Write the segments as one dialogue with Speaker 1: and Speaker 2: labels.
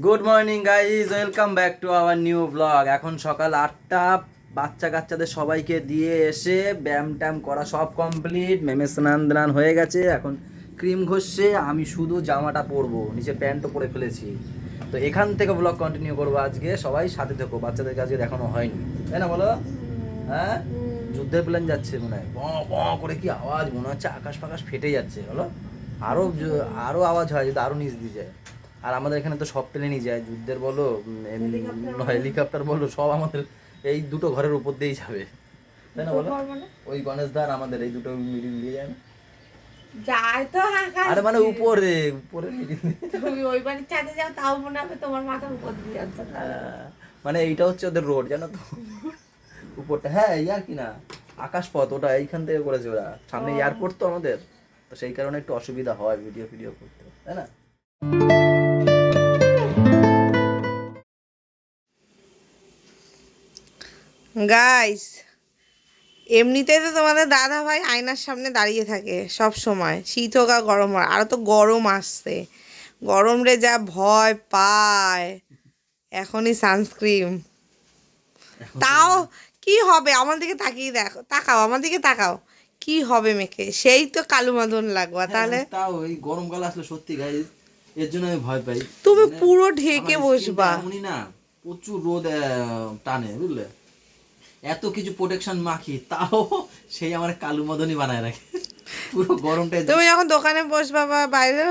Speaker 1: Good morning guys, welcome back to our new blog. এখন সকাল 8টা, বাচ্চা কাচ্চাদের সবাইকে দিয়ে এসে ব্যায়াম ট্যাম করা সব কমপ্লিট। মেমে স্নান দান হয়ে গেছে, এখন ক্রিম ঘষছে। আমি শুধু জামাটা পরবো, নিচে প্যান্টও পরে ফেলেছি। তো এখান থেকে ব্লগ কন্টিনিউ করবো আজকে। সবাই সাথে থেকো, বাচ্চাদেরকে আজকে দেখানো হয়নি, তাই না বলো? হ্যাঁ, যুদ্ধের প্ল্যান যাচ্ছে মনে হয়। করে কি আওয়াজ, মনে হচ্ছে আকাশ ফাকাশ ফেটে যাচ্ছে। বলো, আরো আওয়াজ হয় যদি আরো নিচ দিয়ে যায়। আর আমাদের এখানে তো সব প্লেনই যায়, যুদ্ধের বলো, হেলিকপ্টার বলো, সব আমাদের এই দুটো ঘরের উপর দিয়েই যাবে, তাই না বলো? ওই গণেশ ধার আমাদের এই দুটো মিডিল দিয়ে যায় না,
Speaker 2: যায় তো আকাশ।
Speaker 1: আরে মানে উপরে উপরে
Speaker 2: তুমি ওই বাড়ির ছাদে যাও, তাও মনে হবে তোমার মাথার উপর দিয়ে যাচ্ছে।
Speaker 1: মানে এইটা হচ্ছে ওদের রোড, জানো তো, উপরটা। হ্যাঁ, ইয়ার কি না, আকাশ পথ, ওটা এইখান থেকে করেছে ওরা। সামনে এয়ারপোর্ট তো আমাদের, তো সেই কারণে একটু অসুবিধা হয় ভিডিও করতে, তাই না?
Speaker 2: গাইস, এমনিতেই তো তোমাদের দাদা ভাই আয়নার সামনে দাঁড়িয়ে থাকে সব সময়, শীত হোক আর গরম হোক। আরো তো গরম আসছে, গরম রে যা ভয় পায়। এখনই সানস্ক্রিন। তাও কি হবে, আমার দিকে তাকিয়ে দেখো, তাকাও আমার দিকে তাকাও, কি হবে মেখে? সেই তো কালু মাদন লাগবা তাহলে।
Speaker 1: তাও এই গরমকাল আসলে সত্যি গাইস, এর জন্য আমি ভয় পাই।
Speaker 2: তুমি
Speaker 1: মানে
Speaker 2: পুরো ঢেকে
Speaker 1: আমার
Speaker 2: বসবা।
Speaker 1: স্কিনটা এমনই না, প্রচুর রোদ টানে, বুঝলে? এত কিছু প্রোটেকশন মাখি, তাও সেই আমার কালু মদনই বানায় রাখে পুরো গরমটা।
Speaker 2: তুমি যখন দোকানে বসবা বা বাইরে,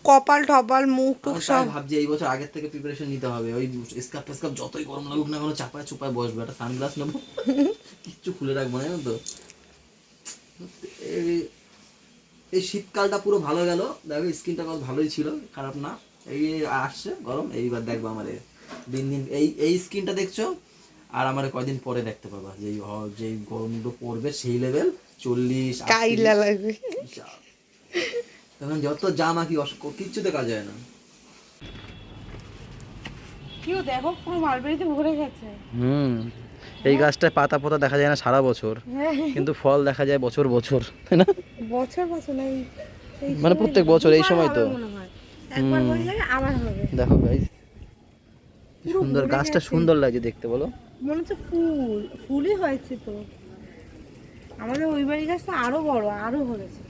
Speaker 2: কপাল টপাল মুখ টুক
Speaker 1: আমি
Speaker 2: সব।
Speaker 1: ভাবছি এই বছর আগের থেকে প্রিপারেশন নিতে হবে। ওই স্কার্ফ টেস্কার্ফ যতই গরম লাগুক না কেন, চাপায় চুপায় বসবো, একটা সানগ্লাস নেবো, কিচ্ছু খুলে রাখবো না, জানো তো। এই শীতকালটা পুরো ভালো গেল, দেখো স্কিনটা কত ভালোই ছিল, খারাপ না। এই আসছে গরম, এইবার দেখবো আমার দিন দিন এই স্কিনটা দেখছো, আর আমার কয়দিন পরে দেখতে পাবা যেই গরমগুলো পড়বে, সেই লেভেল 40
Speaker 2: কাইলা লাগবে।
Speaker 1: তখন যত জামা কি কিচ্ছুতে কাজ হয় না।
Speaker 2: কেউ দেখো পুরো মালবেরিতে ভরে গেছে।
Speaker 1: এই গাছটায় পাতা পোতা দেখা যায় না সারা বছর, কিন্তু ফল দেখা যায় বছর বছর, তাই না?
Speaker 2: বছর বছর না,
Speaker 1: মানে প্রত্যেক বছর এই সময় তো
Speaker 2: একবার হয়ে যাবে আবার হবে।
Speaker 1: দেখো গাইস, সুন্দর গাছটা, সুন্দর লাগছে দেখতে, বলো।
Speaker 2: মনে হচ্ছে ফুলই হয়েছে তো। আমাদের ওই বাড়ির গাছটা আরো বড়, আরো হয়েছে।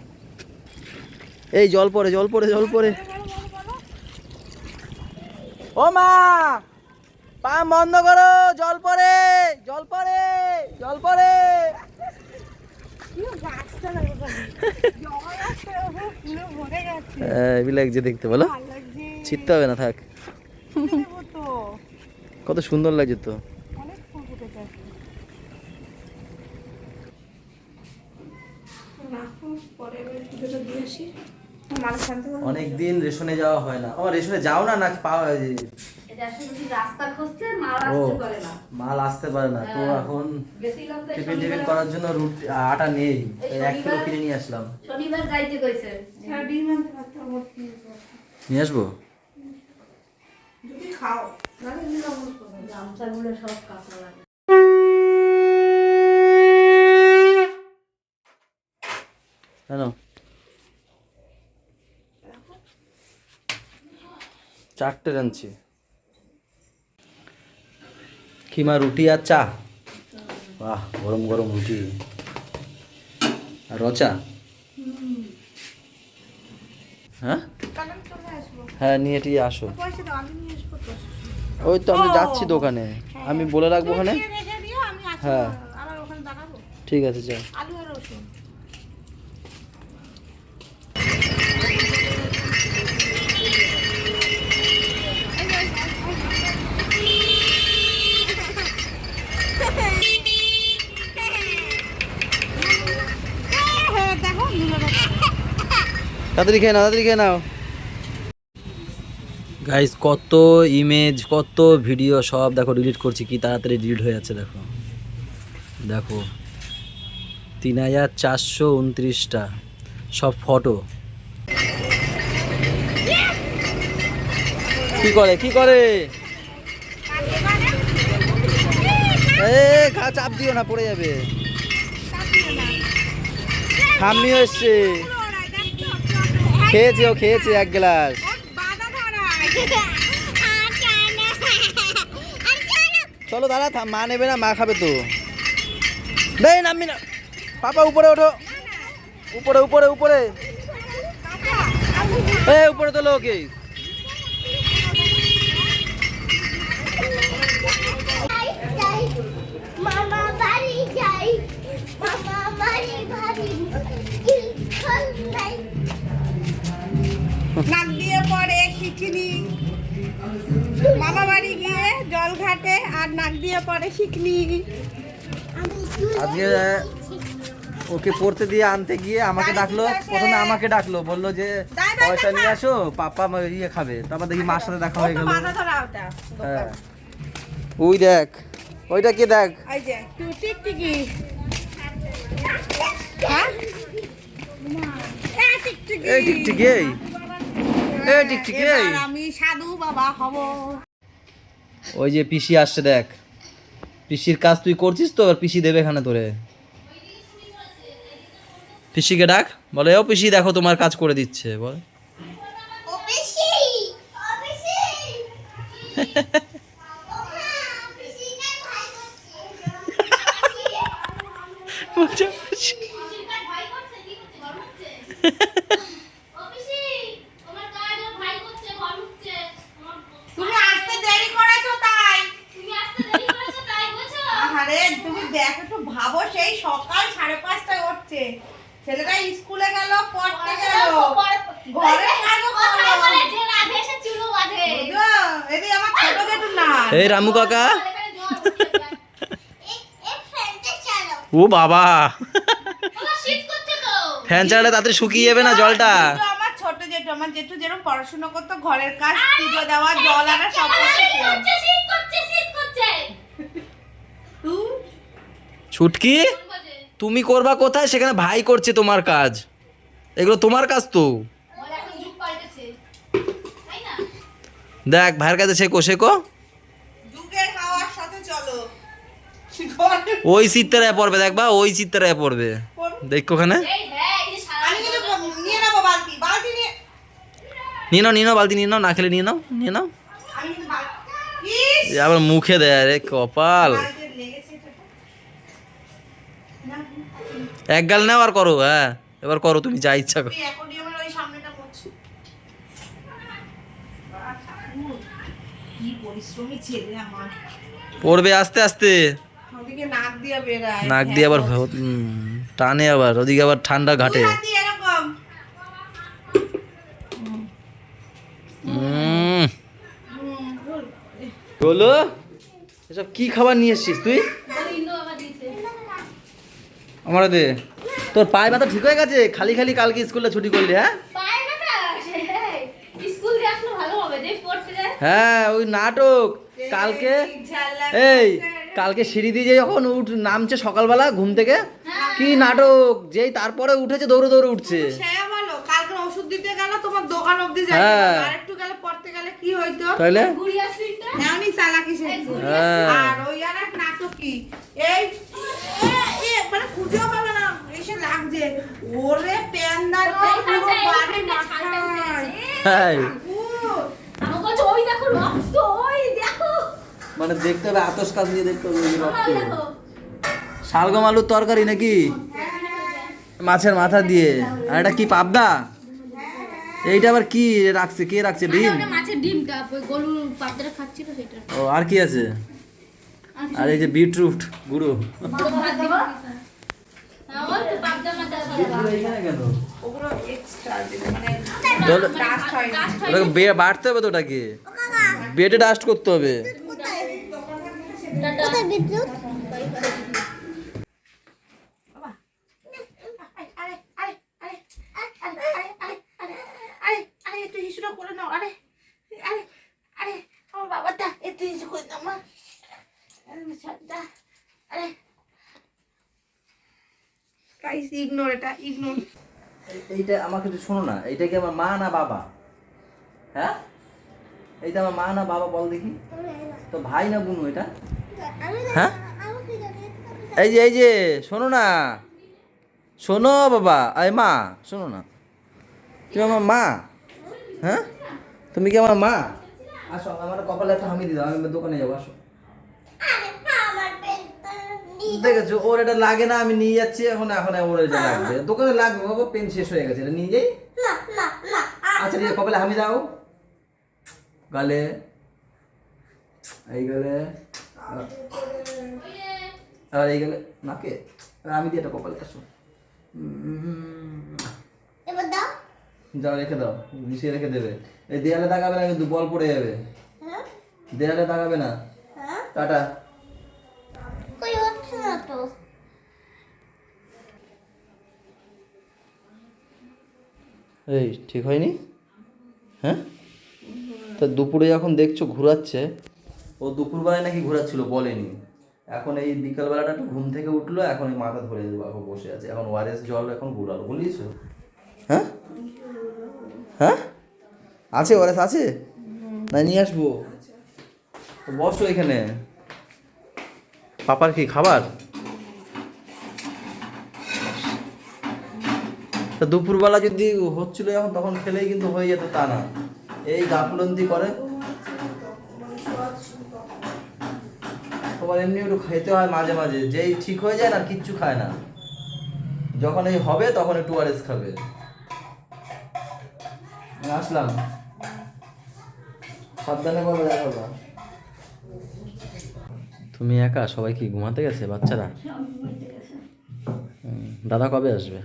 Speaker 1: এই জল পড়ে ও মা, পাম্প বন্ধ করো, জল পড়ে। লাগছে দেখতে, বলো। ছিটতে হবে না, থাক। কত সুন্দর লাগছে তো। অনেক দিন রেশনে যাওয়া হয় না। ও রেশনে যাও না, নাকি পাওয়া মাল আসতে পারে না তো। এখন টিফিন করার জন্য আটা নেই, 1 কিলো কিনে নিয়ে আসলাম। নিয়ে আসবো। কেন 4টে রাঁধছি। কিমা রুটি আর চা, বাহ, গরম গরম রুটি আর রচা। হ্যাঁ, নিয়ে টিয়ে আসো। ওই তো আমি যাচ্ছি দোকানে, আমি বলে রাখবো ওখানে। হ্যাঁ ঠিক আছে, যাও। তাড়াতাড়ি খেয়ে নাও। গাইস, কত ইমেজ, কত ভিডিও, সব দেখো ডিলিট করছি, কি তাড়াতাড়ি ডিলিট হয়ে যাচ্ছে। দেখো 3429টা সব ফটো। কি করে চাপ দিও না, পড়ে যাবে। ঠাম্মিও এসছে, খেয়েছে 1 গ্লাস। চলো দাদা, মা নেবে না, মা খাবে তো। দেই নামবি না পাপা, উপরে ওঠো, উপরে উপরে উপরে, উপরে তোলো ওকে।
Speaker 3: মামা বাড়ি যাই, মামা বাড়ি বাড়ি
Speaker 2: নাক দিয়ে পড়ে শিখিনি, মামা বাড়ি গিয়ে জল ঘাটে আর নাক দিয়ে পড়ে শিখনি।
Speaker 1: আজকে ওকে পড়তে দিয়ে আনতে গিয়ে আমাকে ডাকলো, প্রথমে আমাকে ডাকলো, বললো যে পয়সা নিয়ে আসো, পাপা ইয়ে খাবে। তারপর দেখি মার সাথে দেখা হয়ে গেল। হ্যাঁ ওই দেখ, ওইটা কে দেখ,
Speaker 2: এই যে টিকটিকি। হ্যাঁ টিকটিকি,
Speaker 1: এই টিকটিকি, এই টিকটিকি।
Speaker 2: এবার আমি সাধু বাবা হব।
Speaker 1: ওই যে পিসি আসছে দেখ, পিসির কাজ তুই করছিস তো, আর পিসি দেবে এখানে তোরে। পিসিকে ডাক, বলে ও পিসি দেখো তোমার কাজ করে দিচ্ছে, বল।
Speaker 3: ও পিসি, ও পিসি
Speaker 2: তুমি আসতে দেরি করেছো তাই। আরে তুমি দেখ একটু ভাবো, সেই সকাল 5:30টায় উঠছে, ছেলেটা স্কুলে গেল, পড়তে গেল, ঘরে কাজও করলো। বুঝলো? এদি আমার ছোট গেটু না।
Speaker 1: এই রামু কাকা,
Speaker 3: এক ফ্রেন্ডে চলো,
Speaker 1: ও বাবা,
Speaker 3: শীত করছে তো,
Speaker 1: ফ্যান চালালে তাড়াতাড়ি শুকিয়ে যাবে না জলটা।
Speaker 2: কিন্তু আমার ছোট জেঠু, আমার জেঠু যেরকম পড়াশোনা করতো, ঘরের কাজ, পুজো দেওয়া, জল আনা, সব করতো।
Speaker 3: শীত করছে
Speaker 2: তুই
Speaker 1: ছুটকি, তুমি করবা কোথায়, সেখানে ভাই করছে তোমার কাজ, এগুলো তোমার কাজ তো। দেখ ভাইয়ের কাছে শেখো, শেখো।
Speaker 2: যুগের হাওয়ার সাথে চলো।
Speaker 1: ওই চিত্তারায় পড়বে, দেখবা ওই চিত্তারায় পড়বে, দেখো ওখানে।
Speaker 2: আমি কিন্তু নিয়ে নেবো বালতি, বালতি নিয়ে।
Speaker 1: নিয়ে নাও, নিয়ে নাও, বালতি নিয়ে নাও, না খেলে নিয়ে নাও, নিয়ে নাও।
Speaker 2: আমি কিন্তু বালতি, ইস,
Speaker 1: এ আবার মুখে দেয়, রে কপাল।
Speaker 2: বালতির লেগেছে এটা। না,
Speaker 1: এক গাল নাও আর করো, হ্যাঁ এবার করো, তুমি যা ইচ্ছা করো।
Speaker 2: তুই অ্যাকোয়ারিয়ামের ওই সামনেটা করছিস। কি পরিশ্রমী ছেলে আমার।
Speaker 1: পড়বে আস্তে আস্তে,
Speaker 2: ওদিকে নাক দিয়ে বেরায়।
Speaker 1: নাক দিয়ে আবার টানে, আবার ওদিকে আবার ঠান্ডা ঘাটে।
Speaker 2: দুই হাত দিয়ে এরকম।
Speaker 1: বলো, এসব কি খাবার নিয়ে এসছিস তুই? আমার দে, তোর পায়ে ব্যথা ঠিক হয়ে গেছে? খালি খালি কালকে স্কুলে ছুটি করলি? হ্যাঁ হ্যাঁ, ওই নাটক কালকে। এই কালকে সিঁড়ি দিয়ে যে যখন নামছে সকালবেলা ঘুম থেকে, কি নাটক, যেই তারপরে উঠেছে দৌড়ে দৌড়ে উঠছে।
Speaker 2: সে বলো, কালকে ওষুধ দিতে গেল তোমার দোকান অবধি যাই,
Speaker 1: হ্যাঁ।
Speaker 2: আর একটু গেলে পড়তে গেলে কি হইতো?
Speaker 1: তাইলে
Speaker 2: এমনি চালাকি শিখছে।
Speaker 1: হ্যাঁ।
Speaker 2: আর ওই আর এক নাটক কি, এই মানে খুঁজেও পাবে না, এসে লাগছে ওরে প্যান্ডার পুরো বাড়ি মাথায়।
Speaker 1: হ্যাঁ,
Speaker 3: ওই দেখো রক্ত, ওই দেখো,
Speaker 1: মানে দেখতে হবে, আতস কাজ নিয়ে দেখতে হবে ওই রক্ত। শালগম আলুর তরকারি নাকি, মাছের মাথা দিয়ে। আর এটা কি পাবদা? এইটা আবার কি রাখছে, কে রাখছে? ডিম?
Speaker 3: মাছের ডিমটা ওই গরুর পাতটা খাচ্ছিল সেটা।
Speaker 1: ও আর কি আছে? আর এই যে বিটরুট গুঁড়ো। এইখানে কেন?
Speaker 2: ওগুলো এক্সট্রা মানে
Speaker 1: তাহলে
Speaker 2: ডাস্ট হয় না।
Speaker 1: ওটাকে বাড়তে হবে তো, ওটাকে বেটে ডাস্ট করতে হবে।
Speaker 3: কোথায় বিদ্যুৎ?
Speaker 2: আরে আরে আরে আরে আরে আরে আরে আরে একটু হিসুটা করে নাও। আরে আরে আরে আমার বাবাটা একটু হিসু করে দাও মা। আরে গাইস ইগনোর, এটা ইগনোর।
Speaker 1: এইটা আমাকে একটু শোনো না, এইটা কি আমার মা না বাবা? হ্যাঁ, এইটা আমার মা না বাবা বল দেখি তো, ভাই না বোন এটা? হ্যাঁ, এই যে শোনো না, শোনো বাবা, আই মা, শোনো না, তুমি আমার মা? হ্যাঁ, তুমি কি আমার মা? আসো, আমার কপালে একটা হামি দিয়ে দাও, আমি দোকানে যাবো, আসো। দেখেছো ওর এটা লাগে না, আমি নিয়ে যাচ্ছি এখন, এখন ওর এটা লাগবে, দোকানে লাগবে বাবা, পেন শেষ হয়ে গেছে, এটা নিয়ে যাই। আচ্ছা ঠিক আছে, কপালে হামি দাও, গালে, এই গালে, আর এই গালে, নাকে, আর আমি দিয়ে এটা কপালে আসো। যাও রেখে দাও, মিশিয়ে রেখে দেবে। এই দেয়ালে তাকাবে না কিন্তু, বল পড়ে যাবে। দেয়ালে তাকাবে না। টাটা। এই ঠিক হয়নি? হ্যাঁ, তা দুপুরে যখন দেখছো ঘোরাচ্ছে, ও দুপুরবেলায় নাকি ঘোরাচ্ছিল বলেনি, এখন এই বিকালবেলাটা একটু ঘুম থেকে উঠলো, এখন এই মাথা ধরে দেবো, এখন বসে আছে, এখন ওয়ারেস জল এখন ঘুরালো, বুঝলিস? হ্যাঁ হ্যাঁ, আছে ওয়ারেস আছে না, নিয়ে আসবো, তো বসো এখানে। পাপার কি খাবার? তা দুপুরবেলা যদি হচ্ছিল এখন, তখন খেলেই কিন্তু হয়ে যেত, তা না, এই গাফলন্তি করে। তোমার এমনি একটু খেতে হয় মাঝে মাঝে, যেই ঠিক হয়ে যায় না কিচ্ছু খায় না, যখন এই হবে তখন একটু ওআরএস খাবে। আসলাম, সাবধানে করবে, দেখো। তুমি একা? সবাই কি ঘুমাতে গেছে বাচ্চারা? দাদা কবে আসবে?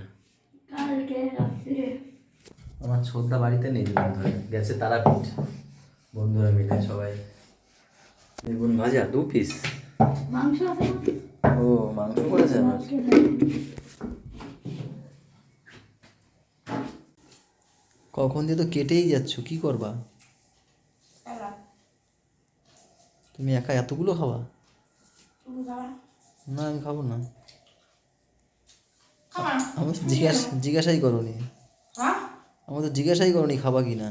Speaker 1: আমার ছোটদা বাড়িতে নেই, ধরে গেছে তারাপীঠ, বন্ধুরা মিলে সবাই। বেগুন ভাজা 2 পিস। ও মাংস করেছে আমার। কখন দিয়ে তো কেটেই যাচ্ছ, কি করবা তুমি? একা এতগুলো খাওয়া? না আমি খাবো না, আমি তো জিজ্ঞাসাই করোনি, আমার তো জিজ্ঞাসাই করোনি খাবা কি না।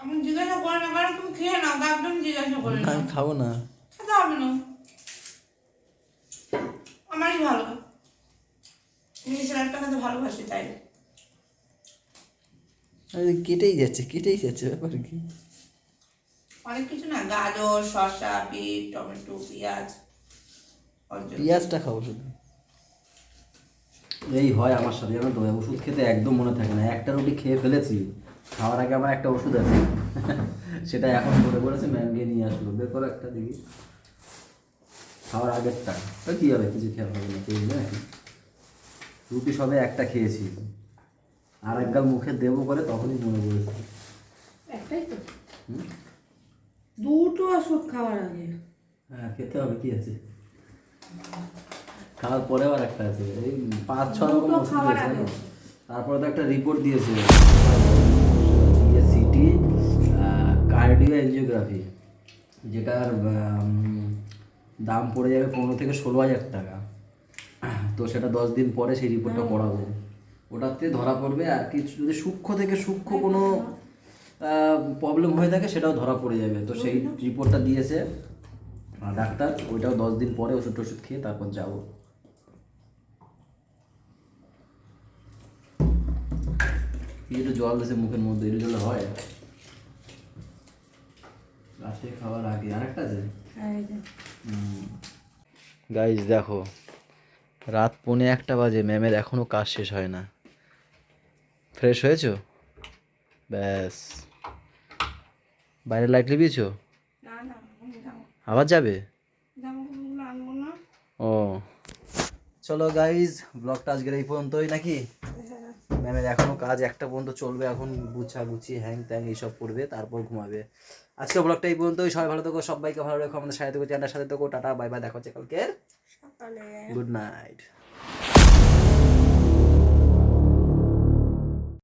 Speaker 2: আমি জিজ্ঞাসা করি না, কারণ তুমি খেয়ে নাও, তার জন্য জিজ্ঞাসা করি না।
Speaker 1: আমি খাবো না,
Speaker 2: খেতে হবে না, আমারই ভালো, জিনিসের একটা খেতে ভালোবাসি তাই।
Speaker 1: কেটেই যাচ্ছে, ব্যাপার কি?
Speaker 2: অনেক কিছু না, গাজর, শসা, বিট, টমেটো, পেঁয়াজ।
Speaker 1: পেঁয়াজটা খাবো শুধু। এই হয় আমার সাথে, জানো তো, ওষুধ খেতে একদম মনে থাকে না। একটা রুটি খেয়ে ফেলেছি, খাওয়ার আগে আমার একটা ওষুধ আছে, সেটা এখন মনে পড়েছে, ম্যাম গিয়ে নিয়ে আসলো, বের করো একটা দেখি, খাওয়ার আগেরটা। তো কী হবে, কিছু খেয়াল হবে না, খেয়ে নাকি রুটি সবে একটা খেয়েছি, আর এক গাল মুখে দেবো করে তখনই মনে পড়েছে।
Speaker 2: একটাই তো, দুটো ওষুধ খাওয়ার আগে।
Speaker 1: হ্যাঁ খেতে হবে, কি আছে, খাওয়ার পরে আবার একটা আছে, এই 5-6 রকম ওষুধ দিয়েছে। তারপরে তো একটা রিপোর্ট দিয়েছে, সিটি কার্ডিও এনজিওগ্রাফি, যেটার দাম পড়ে যাবে 15 থেকে 16,000 টাকা। তো সেটা 10 দিন পরে সেই রিপোর্টটা করাবো, ওটাতে ধরা পড়বে। আর কিছু যদি সূক্ষ্ম থেকে সূক্ষ্ম কোনো প্রবলেম হয়ে থাকে সেটাও ধরা পড়ে যাবে। তো সেই রিপোর্টটা দিয়েছে ডাক্তার, ওইটাও 10 দিন পরে ওষুধ খেয়ে তারপর যাবো। একটু জল দিয়েছে মুখের মধ্যে, একটু জল হয় রাতে খাওয়ার আগে। আরেকটা আছে গাইজ, দেখো রাত 1:45 বাজে, ম্যামের এখনো কাজ শেষ হয় না। ফ্রেশ হয়েছো? ব্যাস, বাইরে লাইট লিবিয়েছো? আবার যাবে? ও চলো গাইজ, ব্লগটা আজকের এই পর্যন্তই নাকি? ম্যামের এখনো কাজ 1টা পর্যন্ত চলবে, এখন গুছি হ্যাং ত্যাং এইসব করবে, তারপর ঘুমাবে। আজকে ব্লগটা এই পর্যন্তই। সবাই ভালো থেকো, সবাইকে ভালো রেখো, আমাদের সাথে থেকো, চ্যানেলের সাথে থেকো। টাটা বাই বাই, দেখা হচ্ছে কালকে, গুড নাইট।